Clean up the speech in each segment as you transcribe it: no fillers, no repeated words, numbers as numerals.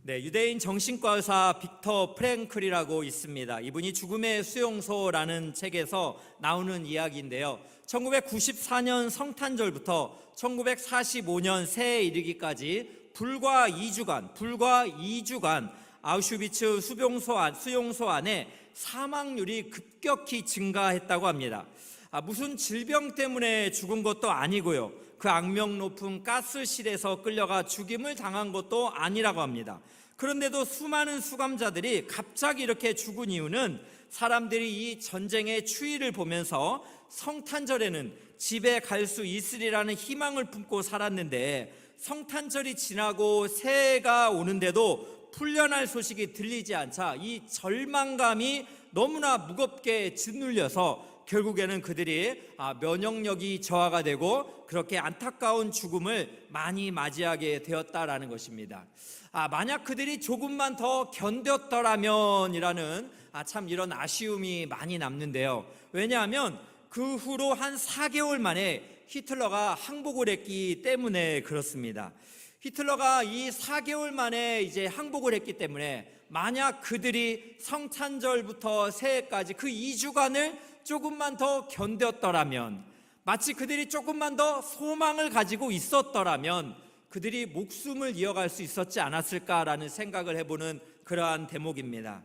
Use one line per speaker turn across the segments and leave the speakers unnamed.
네, 유대인 정신과 의사 빅터 프랭클이라고 있습니다. 이분이 죽음의 수용소라는 책에서 나오는 이야기인데요. 1994년 성탄절부터 1945년 새해에 이르기까지 불과 2주간 아우슈비츠 수용소 안에 사망률이 급격히 증가했다고 합니다. 무슨 질병 때문에 죽은 것도 아니고요. 그 악명 높은 가스실에서 끌려가 죽임을 당한 것도 아니라고 합니다. 그런데도 수많은 수감자들이 갑자기 이렇게 죽은 이유는 사람들이 이 전쟁의 추이를 보면서 성탄절에는 집에 갈 수 있으리라는 희망을 품고 살았는데 성탄절이 지나고 새해가 오는데도 풀려날 소식이 들리지 않자 이 절망감이 너무나 무겁게 짓눌려서 결국에는 그들이 면역력이 저하가 되고 그렇게 안타까운 죽음을 많이 맞이하게 되었다라는 것입니다. 만약 그들이 조금만 더 견뎠더라면이라는 참 이런 아쉬움이 많이 남는데요. 왜냐하면 그 후로 한 4개월 만에 히틀러가 항복을 했기 때문에 그렇습니다. 히틀러가 이 4개월 만에 이제 항복을 했기 때문에 만약 그들이 성탄절부터 새해까지 그 2주간을 조금만 더 견뎠더라면, 마치 그들이 조금만 더 소망을 가지고 있었더라면 그들이 목숨을 이어갈 수 있었지 않았을까라는 생각을 해보는 그러한 대목입니다.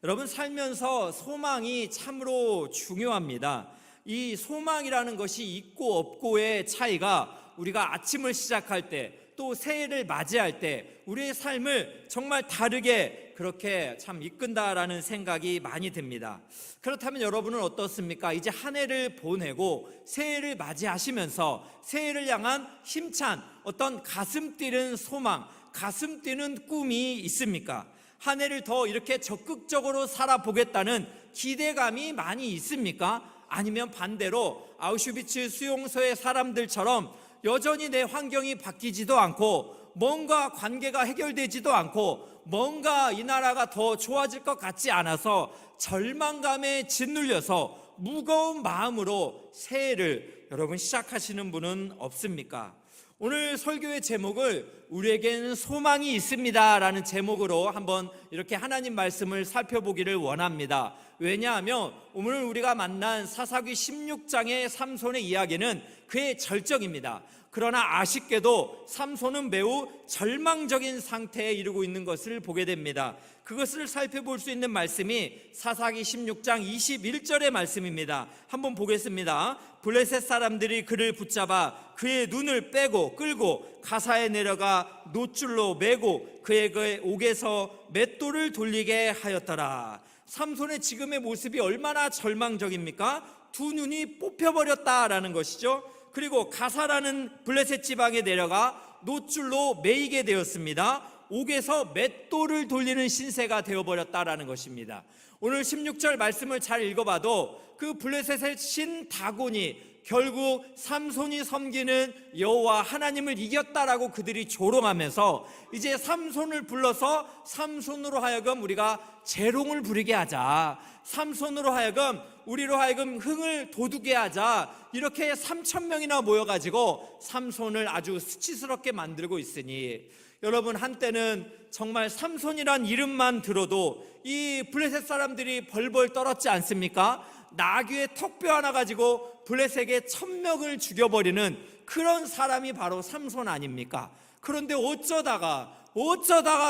여러분, 살면서 소망이 참으로 중요합니다. 이 소망이라는 것이 있고 없고의 차이가 우리가 아침을 시작할 때 또 새해를 맞이할 때 우리의 삶을 정말 다르게 그렇게 참 이끈다라는 생각이 많이 듭니다. 그렇다면 여러분은 어떻습니까? 이제 한 해를 보내고 새해를 맞이하시면서 새해를 향한 힘찬 어떤 가슴 뛰는 소망, 가슴 뛰는 꿈이 있습니까? 한 해를 더 이렇게 적극적으로 살아보겠다는 기대감이 많이 있습니까? 아니면 반대로 아우슈비츠 수용소의 사람들처럼 여전히 내 환경이 바뀌지도 않고 뭔가 관계가 해결되지도 않고 뭔가 이 나라가 더 좋아질 것 같지 않아서 절망감에 짓눌려서 무거운 마음으로 새해를 여러분 시작하시는 분은 없습니까? 오늘 설교의 제목을 우리에겐 소망이 있습니다 라는 제목으로 한번 이렇게 하나님 말씀을 살펴보기를 원합니다. 왜냐하면 오늘 우리가 만난 사사기 16장의 삼손의 이야기는 그의 절정입니다. 그러나 아쉽게도 삼손은 매우 절망적인 상태에 이르고 있는 것을 보게 됩니다. 그것을 살펴볼 수 있는 말씀이 사사기 16장 21절의 말씀입니다. 한번 보겠습니다. 블레셋 사람들이 그를 붙잡아 그의 눈을 빼고 끌고 가사에 내려가 놋줄로 매고 그의 옥에서 맷돌을 돌리게 하였더라. 삼손의 지금의 모습이 얼마나 절망적입니까? 두 눈이 뽑혀버렸다라는 것이죠. 그리고 가사라는 블레셋 지방에 내려가 놋줄로 매이게 되었습니다. 옥에서 맷돌을 돌리는 신세가 되어버렸다라는 것입니다. 오늘 16절 말씀을 잘 읽어봐도 그 블레셋의 신 다곤이 결국 삼손이 섬기는 여호와 하나님을 이겼다라고 그들이 조롱하면서 이제 삼손을 불러서 삼손으로 하여금 우리가 재롱을 부리게 하자, 삼손으로 하여금 우리로 하여금 흥을 돋우게 하자, 이렇게 3,000명이나 모여가지고 삼손을 아주 수치스럽게 만들고 있으니 여러분, 한때는 정말 삼손이란 이름만 들어도 이 블레셋 사람들이 벌벌 떨었지 않습니까? 나귀의 턱뼈 하나 가지고 블레셋의 1,000명을 죽여버리는 그런 사람이 바로 삼손 아닙니까? 그런데 어쩌다가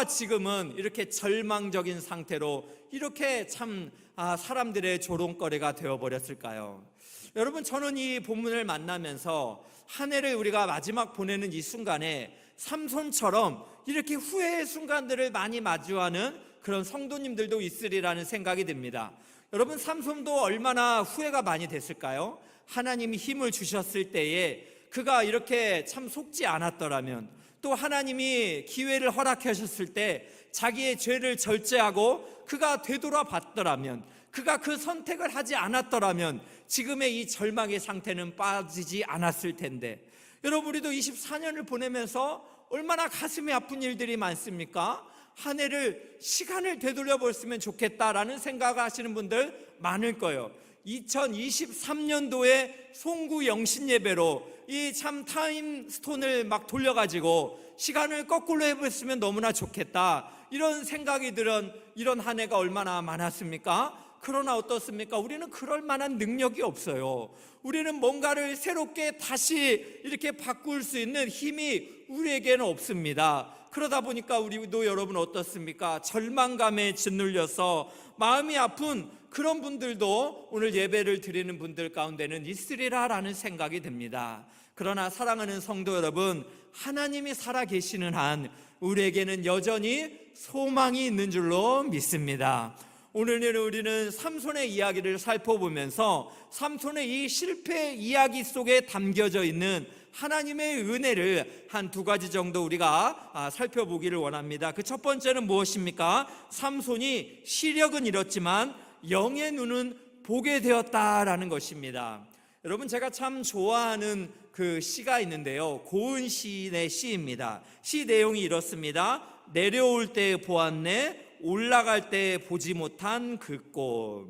지금은 이렇게 절망적인 상태로 이렇게 참 사람들의 조롱거리가 되어버렸을까요? 여러분, 저는 이 본문을 만나면서 한 해를 우리가 마지막 보내는 이 순간에 삼손처럼 이렇게 후회의 순간들을 많이 마주하는 그런 성도님들도 있으리라는 생각이 듭니다. 여러분, 삼손도 얼마나 후회가 많이 됐을까요? 하나님이 힘을 주셨을 때에 그가 이렇게 참 속지 않았더라면, 또 하나님이 기회를 허락하셨을 때 자기의 죄를 절제하고 그가 되돌아봤더라면, 그가 그 선택을 하지 않았더라면 지금의 이 절망의 상태는 빠지지 않았을 텐데, 여러분, 우리도 24년을 보내면서 얼마나 가슴이 아픈 일들이 많습니까? 한 해를 시간을 되돌려 봤으면 좋겠다라는 생각을 하시는 분들 많을 거예요. 2023년도에 송구 영신 예배로 이 참 타임스톤을 막 돌려가지고 시간을 거꾸로 해봤으면 너무나 좋겠다, 이런 생각이 들은 이런 한 해가 얼마나 많았습니까? 그러나 어떻습니까? 우리는 그럴 만한 능력이 없어요. 우리는 뭔가를 새롭게 다시 이렇게 바꿀 수 있는 힘이 우리에게는 없습니다. 그러다 보니까 우리도 여러분 어떻습니까? 절망감에 짓눌려서 마음이 아픈 그런 분들도 오늘 예배를 드리는 분들 가운데는 있으리라라는 생각이 듭니다. 그러나 사랑하는 성도 여러분, 하나님이 살아계시는 한 우리에게는 여전히 소망이 있는 줄로 믿습니다. 오늘은 우리는 삼손의 이야기를 살펴보면서 삼손의 이 실패 이야기 속에 담겨져 있는 하나님의 은혜를 한 두 가지 정도 우리가 살펴보기를 원합니다. 그 첫 번째는 무엇입니까? 삼손이 시력은 잃었지만 영의 눈은 보게 되었다라는 것입니다. 여러분, 제가 참 좋아하는 그 시가 있는데요, 고은 시인의 시입니다. 시 내용이 이렇습니다. 내려올 때 보았네, 올라갈 때 보지 못한 그 꽃.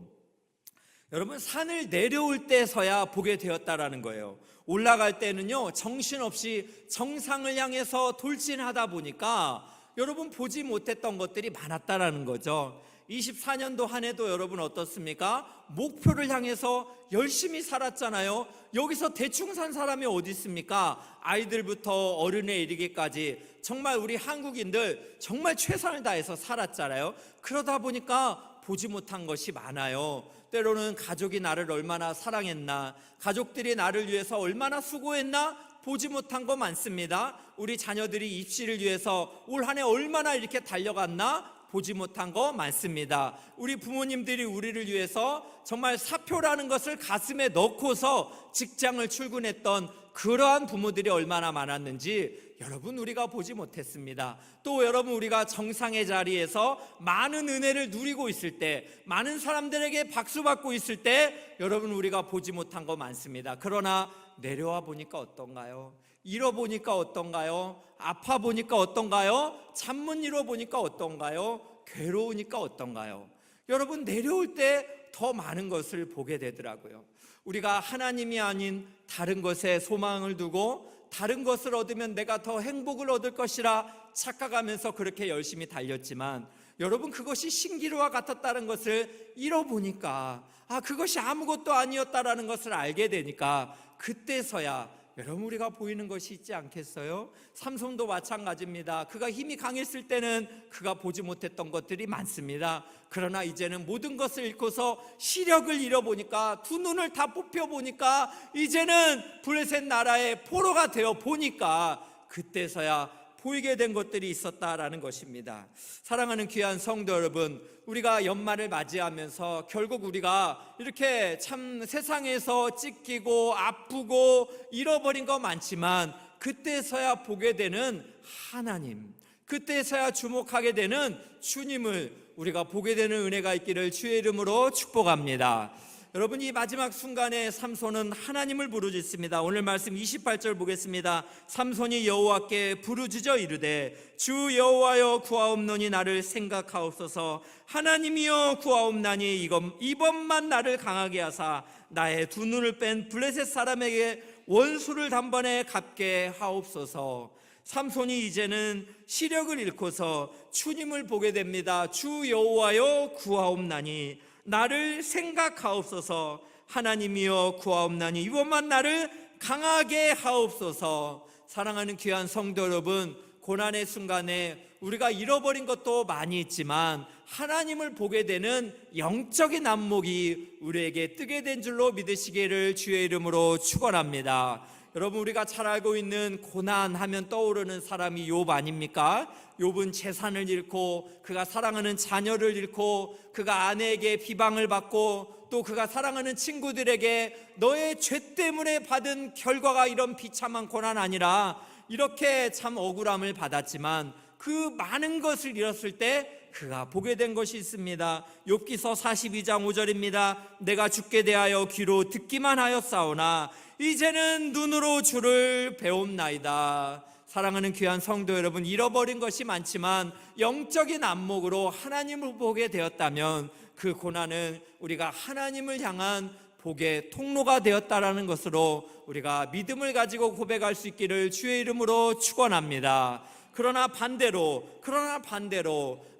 여러분, 산을 내려올 때서야 보게 되었다라는 거예요. 올라갈 때는요, 정신없이 정상을 향해서 돌진하다 보니까 여러분 보지 못했던 것들이 많았다라는 거죠. 24년도 한 해도 여러분 어떻습니까? 목표를 향해서 열심히 살았잖아요. 여기서 대충 산 사람이 어디 있습니까? 아이들부터 어른에 이르기까지 정말 우리 한국인들 정말 최선을 다해서 살았잖아요. 그러다 보니까 보지 못한 것이 많아요. 때로는 가족이 나를 얼마나 사랑했나, 가족들이 나를 위해서 얼마나 수고했나 보지 못한 거 많습니다. 우리 자녀들이 입시를 위해서 올 한 해 얼마나 이렇게 달려갔나 보지 못한 거 많습니다. 우리 부모님들이 우리를 위해서 정말 사표라는 것을 가슴에 넣고서 직장을 출근했던 그러한 부모들이 얼마나 많았는지 여러분 우리가 보지 못했습니다. 또 여러분, 우리가 정상의 자리에서 많은 은혜를 누리고 있을 때, 많은 사람들에게 박수받고 있을 때 여러분 우리가 보지 못한 거 많습니다. 그러나 내려와 보니까 어떤가요? 잃어보니까 어떤가요? 아파 보니까 어떤가요? 잠 못 이뤄 보니까 어떤가요? 괴로우니까 어떤가요? 여러분, 내려올 때 더 많은 것을 보게 되더라고요. 우리가 하나님이 아닌 다른 것에 소망을 두고 다른 것을 얻으면 내가 더 행복을 얻을 것이라 착각하면서 그렇게 열심히 달렸지만 여러분, 그것이 신기루와 같았다는 것을 잃어보니까, 그것이 아무것도 아니었다라는 것을 알게 되니까 그때서야 여러분 우리가 보이는 것이 있지 않겠어요? 삼손도 마찬가지입니다. 그가 힘이 강했을 때는 그가 보지 못했던 것들이 많습니다. 그러나 이제는 모든 것을 잃고서 시력을 잃어보니까, 두 눈을 다 뽑혀보니까 이제는 블레셋 나라의 포로가 되어 보니까 그때서야 보이게 된 것들이 있었다라는 것입니다. 사랑하는 귀한 성도 여러분, 우리가 연말을 맞이하면서 결국 우리가 이렇게 참 세상에서 찢기고 아프고 잃어버린 거 많지만 그때서야 보게 되는 하나님, 그때서야 주목하게 되는 주님을 우리가 보게 되는 은혜가 있기를 주의 이름으로 축복합니다. 여러분, 이 마지막 순간에 삼손은 하나님을 부르짖습니다. 오늘 말씀 28절 보겠습니다. 삼손이 여호와께 부르짖어 이르되 주 여호와여 구하옵노니 나를 생각하옵소서. 하나님이여 구하옵나니 이번만 나를 강하게 하사 나의 두 눈을 뺀 블레셋 사람에게 원수를 단번에 갚게 하옵소서. 삼손이 이제는 시력을 잃고서 주님을 보게 됩니다. 주 여호와여 구하옵나니 나를 생각하옵소서. 하나님이여 구하옵나니 이번만 나를 강하게 하옵소서. 사랑하는 귀한 성도 여러분, 고난의 순간에 우리가 잃어버린 것도 많이 있지만 하나님을 보게 되는 영적인 안목이 우리에게 뜨게 된 줄로 믿으시기를 주의 이름으로 축원합니다. 여러분, 우리가 잘 알고 있는 고난하면 떠오르는 사람이 욥 아닙니까? 욥은 재산을 잃고 그가 사랑하는 자녀를 잃고 그가 아내에게 비방을 받고 또 그가 사랑하는 친구들에게 너의 죄 때문에 받은 결과가 이런 비참한 고난 아니라 이렇게 참 억울함을 받았지만 그 많은 것을 잃었을 때 그가 보게 된 것이 있습니다. 욥기서 42장 5절입니다. 내가 주께 대하여 귀로 듣기만 하였사오나 이제는 눈으로 주를 배움나이다. 사랑하는 귀한 성도 여러분, 잃어버린 것이 많지만 영적인 안목으로 하나님을 보게 되었다면 그 고난은 우리가 하나님을 향한 복의 통로가 되었다라는 것으로 우리가 믿음을 가지고 고백할 수 있기를 주의 이름으로 축원합니다. 그러나 반대로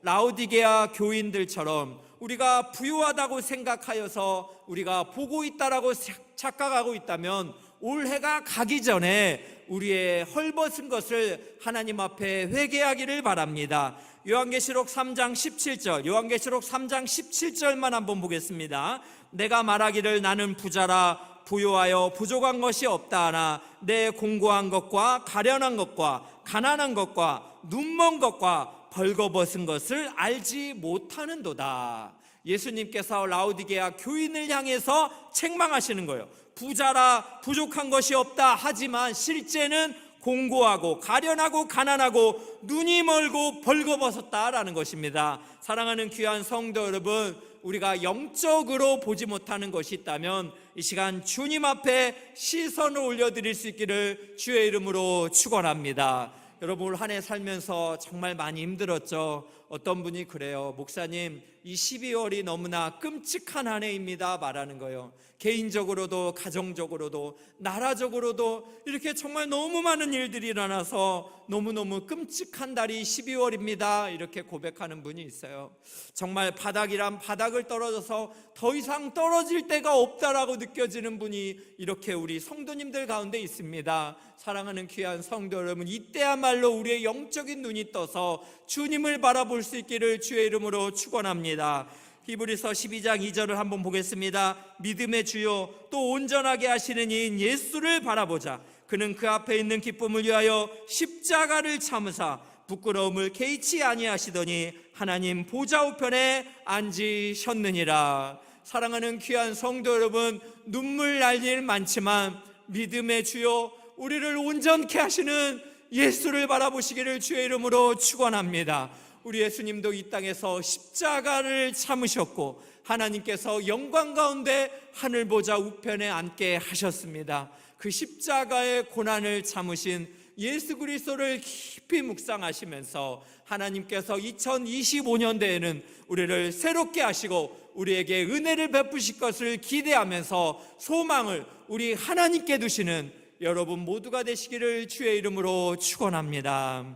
라오디게아 교인들처럼 우리가 부유하다고 생각하여서 우리가 보고 있다라고 착각하고 있다면 올해가 가기 전에 우리의 헐벗은 것을 하나님 앞에 회개하기를 바랍니다. 요한계시록 3장 17절만 한번 보겠습니다. 내가 말하기를 나는 부자라 부요하여 부족한 것이 없다 하나 내 공고한 것과 가련한 것과 가난한 것과 눈먼 것과 벌거벗은 것을 알지 못하는도다. 예수님께서 라오디게아 교인을 향해서 책망하시는 거예요. 부자라 부족한 것이 없다 하지만 실제는 공고하고 가련하고 가난하고 눈이 멀고 벌거벗었다라는 것입니다. 사랑하는 귀한 성도 여러분, 우리가 영적으로 보지 못하는 것이 있다면 이 시간 주님 앞에 시선을 올려드릴 수 있기를 주의 이름으로 축원합니다. 여러분, 올 한 해 살면서 정말 많이 힘들었죠. 어떤 분이 그래요. 목사님, 이 12월이 너무나 끔찍한 한 해입니다 말하는 거예요. 개인적으로도 가정적으로도 나라적으로도 이렇게 정말 너무 많은 일들이 일어나서 너무너무 끔찍한 달이 12월입니다 이렇게 고백하는 분이 있어요. 정말 바닥이란 바닥을 떨어져서 더 이상 떨어질 데가 없다라고 느껴지는 분이 이렇게 우리 성도님들 가운데 있습니다. 사랑하는 귀한 성도 여러분, 이때야말로 우리의 영적인 눈이 떠서 주님을 바라볼 수 있기를 주의 이름으로 축원합니다. 히브리서 12장 2절을 한번 보겠습니다. 믿음의 주요 또 온전하게 하시는 이인 예수를 바라보자. 그는 그 앞에 있는 기쁨을 위하여 십자가를 참으사 부끄러움을 개의치 아니하시더니 하나님 보좌 우편에 앉으셨느니라. 사랑하는 귀한 성도 여러분, 눈물 날 일 많지만 믿음의 주요 우리를 온전케 하시는 예수를 바라보시기를 주의 이름으로 축원합니다. 우리 예수님도 이 땅에서 십자가를 참으셨고 하나님께서 영광 가운데 하늘 보좌 우편에 앉게 하셨습니다. 그 십자가의 고난을 참으신 예수 그리스도를 깊이 묵상하시면서 하나님께서 2025년대에는 우리를 새롭게 하시고 우리에게 은혜를 베푸실 것을 기대하면서 소망을 우리 하나님께 두시는 여러분 모두가 되시기를 주의 이름으로 축원합니다.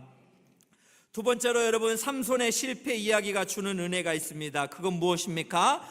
두 번째로 여러분, 삼손의 실패 이야기가 주는 은혜가 있습니다. 그건 무엇입니까?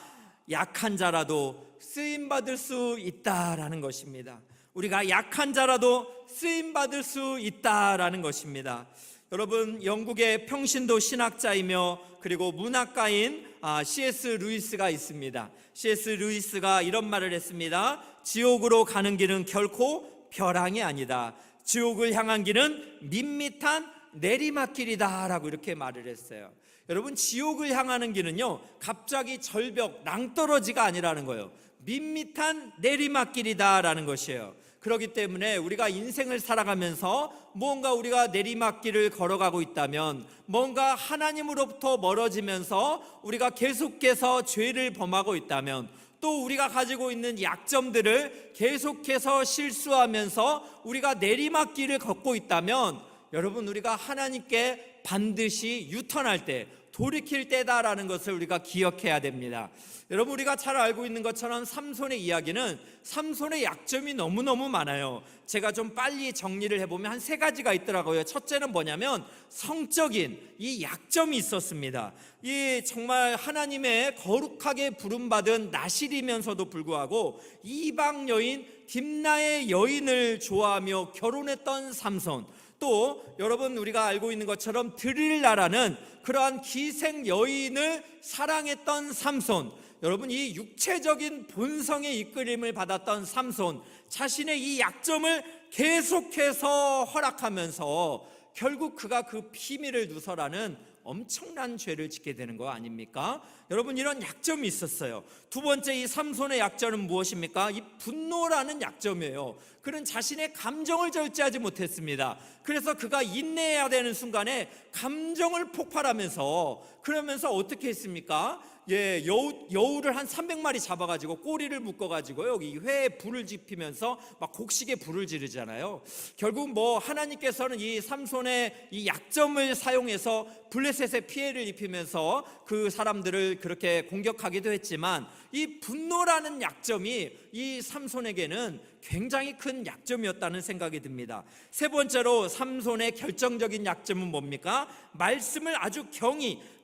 약한 자라도 쓰임받을 수 있다라는 것입니다. 우리가 약한 자라도 쓰임받을 수 있다라는 것입니다. 여러분, 영국의 평신도 신학자이며 그리고 문학가인 C.S. 루이스가 있습니다. C.S. 루이스가 이런 말을 했습니다. 지옥으로 가는 길은 결코 벼랑이 아니다. 지옥을 향한 길은 밋밋한 내리막길이다 라고 이렇게 말을 했어요. 여러분, 지옥을 향하는 길은요 갑자기 절벽 낭떠러지가 아니라는 거예요. 밋밋한 내리막길이다 라는 것이에요. 그렇기 때문에 우리가 인생을 살아가면서 뭔가 우리가 내리막길을 걸어가고 있다면, 뭔가 하나님으로부터 멀어지면서 우리가 계속해서 죄를 범하고 있다면, 또 우리가 가지고 있는 약점들을 계속해서 실수하면서 우리가 내리막길을 걷고 있다면, 여러분, 우리가 하나님께 반드시 유턴할 때, 돌이킬 때다라는 것을 우리가 기억해야 됩니다. 여러분, 우리가 잘 알고 있는 것처럼 삼손의 이야기는 삼손의 약점이 너무너무 많아요. 제가 좀 빨리 정리를 해보면 한 세 가지가 있더라고요. 첫째는 뭐냐면 성적인 이 약점이 있었습니다. 이 정말 하나님의 거룩하게 부름받은 나실이면서도 불구하고 이방 여인 딥나의 여인을 좋아하며 결혼했던 삼손, 또 여러분 우리가 알고 있는 것처럼 드릴라라는 그러한 기생 여인을 사랑했던 삼손, 여러분 이 육체적인 본성의 이끌림을 받았던 삼손, 자신의 이 약점을 계속해서 허락하면서 결국 그가 그 비밀을 누설하는 엄청난 죄를 짓게 되는 거 아닙니까? 여러분, 이런 약점이 있었어요. 두 번째, 이 삼손의 약점은 무엇입니까? 이 분노라는 약점이에요. 그는 자신의 감정을 절제하지 못했습니다. 그래서 그가 인내해야 되는 순간에 감정을 폭발하면서, 그러면서 어떻게 했습니까? 여우를 한 300마리 잡아가지고 꼬리를 묶어가지고 여기 회에 불을 지피면서 막 곡식에 불을 지르잖아요. 결국 하나님께서는 이 삼손의 이 약점을 사용해서 블레셋에 피해를 입히면서 그 사람들을 그렇게 공격하기도 했지만, 이 분노라는 약점이 이 삼손에게는 굉장히 큰 약점이었다는 생각이 듭니다. 세 번째로 삼손의 결정적인 약점은 뭡니까? 말씀을 아주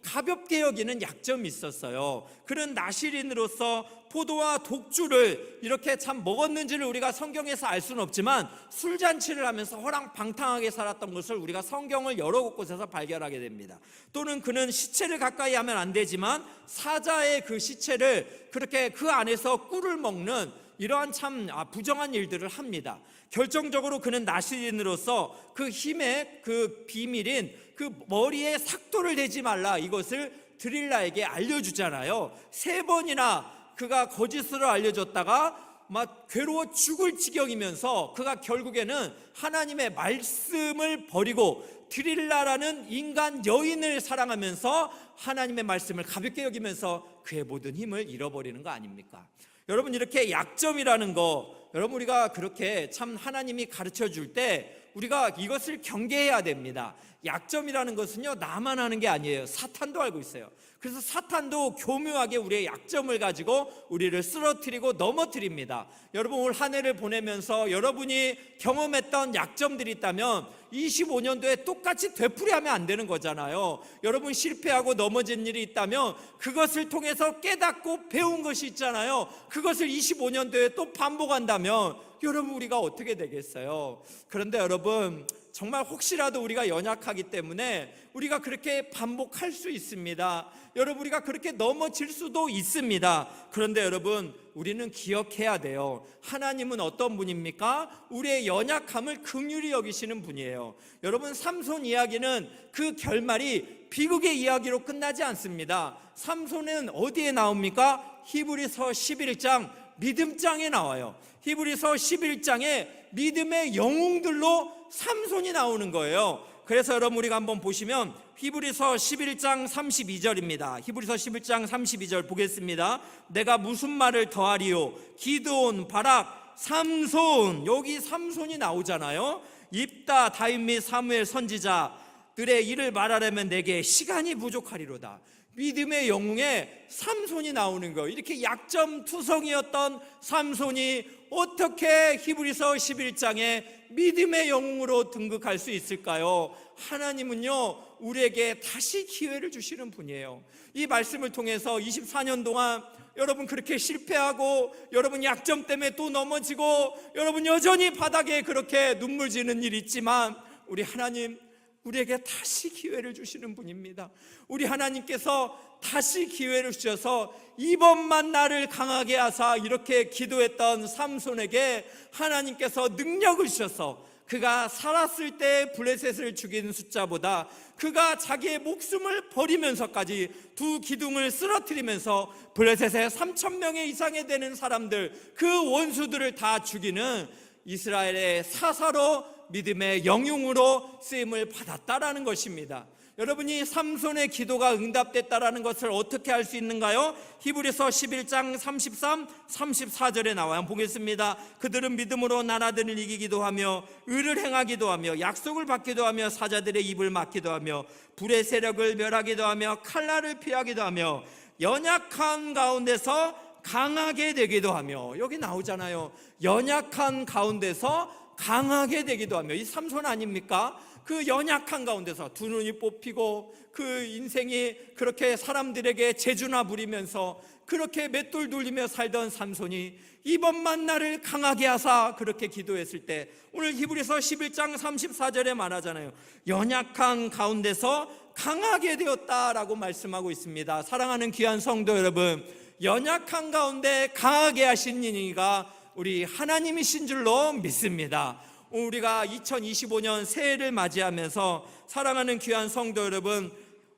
가볍게 여기는 약점이 있었어요. 그는 나실인으로서 포도와 독주를 이렇게 참 먹었는지를 우리가 성경에서 알 수는 없지만, 술잔치를 하면서 허랑방탕하게 살았던 것을 우리가 성경을 여러 곳에서 발견하게 됩니다. 또는 그는 시체를 가까이 하면 안 되지만 사자의 그 시체를 그렇게 그 안에서 꿀을 먹는 이러한 참 부정한 일들을 합니다. 결정적으로 그는 나실인으로서 그 힘의 그 비밀인 그 머리에 삭도를 대지 말라, 이것을 드릴라에게 알려주잖아요. 3번이나 그가 거짓으로 알려줬다가 막 괴로워 죽을 지경이면서 그가 결국에는 하나님의 말씀을 버리고 드릴라라는 인간 여인을 사랑하면서 하나님의 말씀을 가볍게 여기면서 그의 모든 힘을 잃어버리는 거 아닙니까? 여러분, 이렇게 약점이라는 거, 여러분, 우리가 그렇게 참 하나님이 가르쳐 줄 때 우리가 이것을 경계해야 됩니다. 약점이라는 것은요, 나만 아는 게 아니에요. 사탄도 알고 있어요. 그래서 사탄도 교묘하게 우리의 약점을 가지고 우리를 쓰러뜨리고 넘어뜨립니다. 여러분, 올 한 해를 보내면서 여러분이 경험했던 약점들이 있다면 25년도에 똑같이 되풀이하면 안 되는 거잖아요. 여러분, 실패하고 넘어진 일이 있다면 그것을 통해서 깨닫고 배운 것이 있잖아요. 그것을 25년도에 또 반복한다면 여러분, 우리가 어떻게 되겠어요? 그런데 여러분, 정말 혹시라도 우리가 연약하기 때문에 우리가 그렇게 반복할 수 있습니다. 여러분, 우리가 그렇게 넘어질 수도 있습니다. 그런데 여러분, 우리는 기억해야 돼요. 하나님은 어떤 분입니까? 우리의 연약함을 긍휼히 여기시는 분이에요. 여러분, 삼손 이야기는 그 결말이 비극의 이야기로 끝나지 않습니다. 삼손은 어디에 나옵니까? 히브리서 11장 믿음장에 나와요. 히브리서 11장에 믿음의 영웅들로 삼손이 나오는 거예요. 그래서 여러분, 우리가 한번 보시면 히브리서 11장 32절입니다. 히브리서 11장 32절 보겠습니다. 내가 무슨 말을 더하리요? 기드온, 바락, 삼손, 여기 삼손이 나오잖아요. 입다, 다윗 및 사무엘 선지자들의 일을 말하려면 내게 시간이 부족하리로다. 믿음의 영웅에 삼손이 나오는 거예요. 이렇게 약점투성이었던 삼손이 어떻게 히브리서 11장에 믿음의 영웅으로 등극할 수 있을까요? 하나님은요, 우리에게 다시 기회를 주시는 분이에요. 이 말씀을 통해서 24년 동안 여러분 그렇게 실패하고, 여러분 약점 때문에 또 넘어지고, 여러분 여전히 바닥에 그렇게 눈물 지는 일이 있지만, 우리 하나님, 우리에게 다시 기회를 주시는 분입니다. 우리 하나님께서 다시 기회를 주셔서 이번만 나를 강하게 하사, 이렇게 기도했던 삼손에게 하나님께서 능력을 주셔서 그가 살았을 때 블레셋을 죽인 숫자보다 그가 자기의 목숨을 버리면서까지 두 기둥을 쓰러뜨리면서 블레셋의 3,000명 이상에 되는 사람들, 그 원수들을 다 죽이는 이스라엘의 사사로 믿음의 영웅으로 쓰임을 받았다라는 것입니다. 여러분이 삼손의 기도가 응답됐다라는 것을 어떻게 알 수 있는가요? 히브리서 11장 33, 34절에 나와요. 보겠습니다. 그들은 믿음으로 나라들을 이기기도 하며 의를 행하기도 하며 약속을 받기도 하며 사자들의 입을 막기도 하며 불의 세력을 멸하기도 하며 칼날을 피하기도 하며 연약한 가운데서 강하게 되기도 하며, 여기 나오잖아요. 연약한 가운데서 강하게 되기도 하며. 이 삼손 아닙니까? 그 연약한 가운데서 두 눈이 뽑히고 그 인생이 그렇게 사람들에게 재주나 부리면서 그렇게 맷돌 돌리며 살던 삼손이 이번만 나를 강하게 하사 그렇게 기도했을 때, 오늘 히브리서 11장 34절에 말하잖아요. 연약한 가운데서 강하게 되었다라고 말씀하고 있습니다. 사랑하는 귀한 성도 여러분, 연약한 가운데 강하게 하신 이가 우리 하나님이신 줄로 믿습니다. 우리가 2025년 새해를 맞이하면서 사랑하는 귀한 성도 여러분,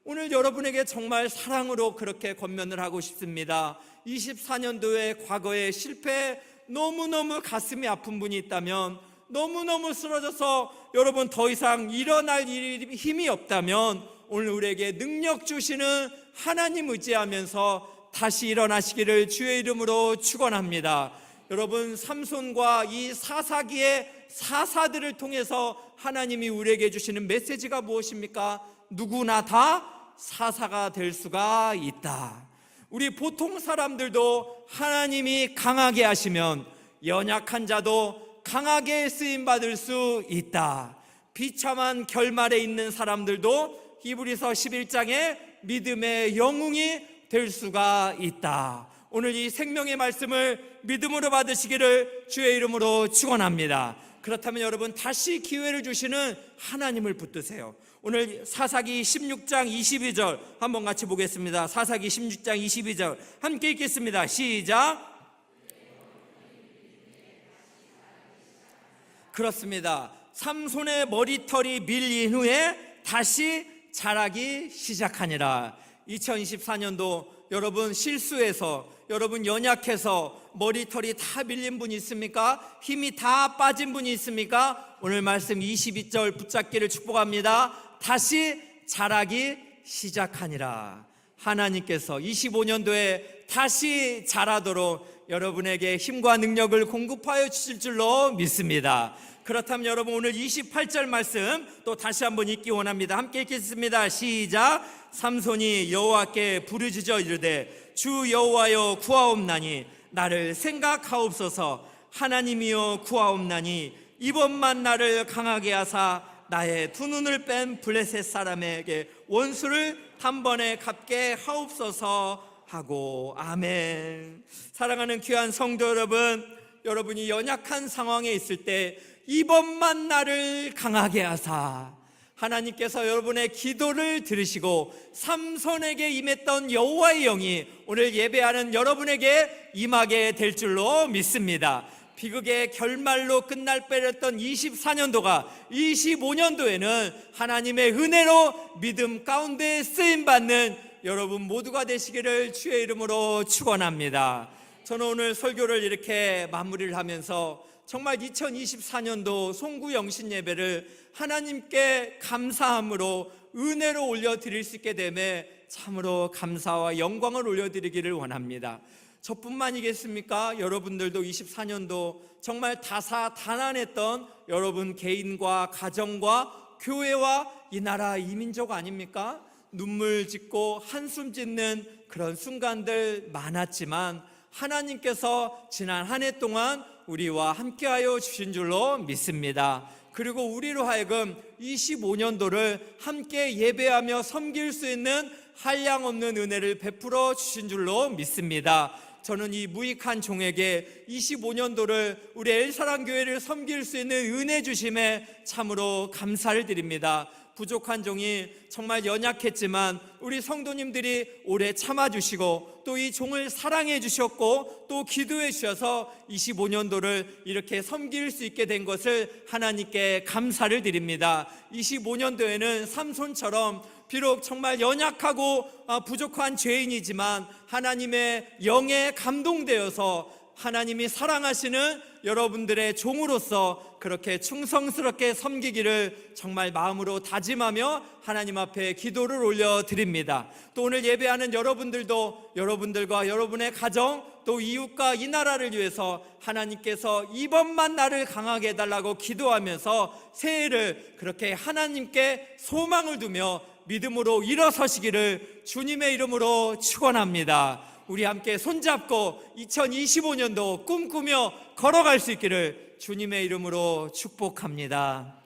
오늘 여러분에게 정말 사랑으로 그렇게 권면을 하고 싶습니다. 24년도의 과거의 실패, 너무너무 가슴이 아픈 분이 있다면, 너무너무 쓰러져서 여러분 더 이상 일어날 힘이 없다면, 오늘 우리에게 능력 주시는 하나님 의지하면서 다시 일어나시기를 주의 이름으로 축원합니다. 여러분, 삼손과 이 사사기의 사사들을 통해서 하나님이 우리에게 주시는 메시지가 무엇입니까? 누구나 다 사사가 될 수가 있다. 우리 보통 사람들도 하나님이 강하게 하시면 연약한 자도 강하게 쓰임받을 수 있다. 비참한 결말에 있는 사람들도 히브리서 11장에 믿음의 영웅이 될 수가 있다. 오늘 이 생명의 말씀을 믿음으로 받으시기를 주의 이름으로 축원합니다. 그렇다면 여러분, 다시 기회를 주시는 하나님을 붙드세요. 오늘 사사기 16장 22절 한번 같이 보겠습니다. 사사기 16장 22절 함께 읽겠습니다. 시작. 그렇습니다. 삼손의 머리털이 밀린 후에 다시 자라기 시작하니라. 2024년도 여러분, 실수해서, 여러분 연약해서 머리털이 다 밀린 분이 있습니까? 힘이 다 빠진 분이 있습니까? 오늘 말씀 22절 붙잡기를 축복합니다. 다시 자라기 시작하니라. 하나님께서 25년도에 다시 자라도록 여러분에게 힘과 능력을 공급하여 주실 줄로 믿습니다. 그렇다면 여러분, 오늘 28절 말씀 또 다시 한번 읽기 원합니다. 함께 읽겠습니다. 시작. 삼손이 여호와께 부르짖어 이르되 주 여호와여 구하옵나니 나를 생각하옵소서. 하나님이여 구하옵나니 이번만 나를 강하게 하사 나의 두 눈을 뺀 블레셋 사람에게 원수를 단번에 갚게 하옵소서 하고. 아멘. 사랑하는 귀한 성도 여러분, 여러분이 연약한 상황에 있을 때 이번만 나를 강하게 하사, 하나님께서 여러분의 기도를 들으시고 삼손에게 임했던 여호와의 영이 오늘 예배하는 여러분에게 임하게 될 줄로 믿습니다. 비극의 결말로 끝날 뻔했던 24년도가 25년도에는 하나님의 은혜로 믿음 가운데 쓰임받는 여러분 모두가 되시기를 주의 이름으로 축원합니다. 저는 오늘 설교를 이렇게 마무리를 하면서 정말 2024년도 송구 영신 예배를 하나님께 감사함으로 은혜로 올려드릴 수 있게 됨에 참으로 감사와 영광을 올려드리기를 원합니다. 저뿐만이겠습니까? 여러분들도 24년도 정말 다사다난했던 여러분 개인과 가정과 교회와 이 나라 이 민족 아닙니까? 눈물 짓고 한숨 짓는 그런 순간들 많았지만 하나님께서 지난 한 해 동안 우리와 함께하여 주신 줄로 믿습니다. 그리고 우리로 하여금 25년도를 함께 예배하며 섬길 수 있는 한량없는 은혜를 베풀어 주신 줄로 믿습니다. 저는 이 무익한 종에게 25년도를 우리 엘사랑교회를 섬길 수 있는 은혜 주심에 참으로 감사를 드립니다. 부족한 종이 정말 연약했지만 우리 성도님들이 오래 참아주시고 또 이 종을 사랑해 주셨고 또 기도해 주셔서 25년도를 이렇게 섬길 수 있게 된 것을 하나님께 감사를 드립니다. 25년도에는 삼손처럼 비록 정말 연약하고 부족한 죄인이지만 하나님의 영에 감동되어서 하나님이 사랑하시는 여러분들의 종으로서 그렇게 충성스럽게 섬기기를 정말 마음으로 다짐하며 하나님 앞에 기도를 올려드립니다. 또 오늘 예배하는 여러분들도 여러분들과 여러분의 가정 또 이웃과 이 나라를 위해서 하나님께서 이번만 나를 강하게 해달라고 기도하면서 새해를 그렇게 하나님께 소망을 두며 믿음으로 일어서시기를 주님의 이름으로 축원합니다. 우리 함께 손잡고 2025년도 꿈꾸며 걸어갈 수 있기를 주님의 이름으로 축복합니다.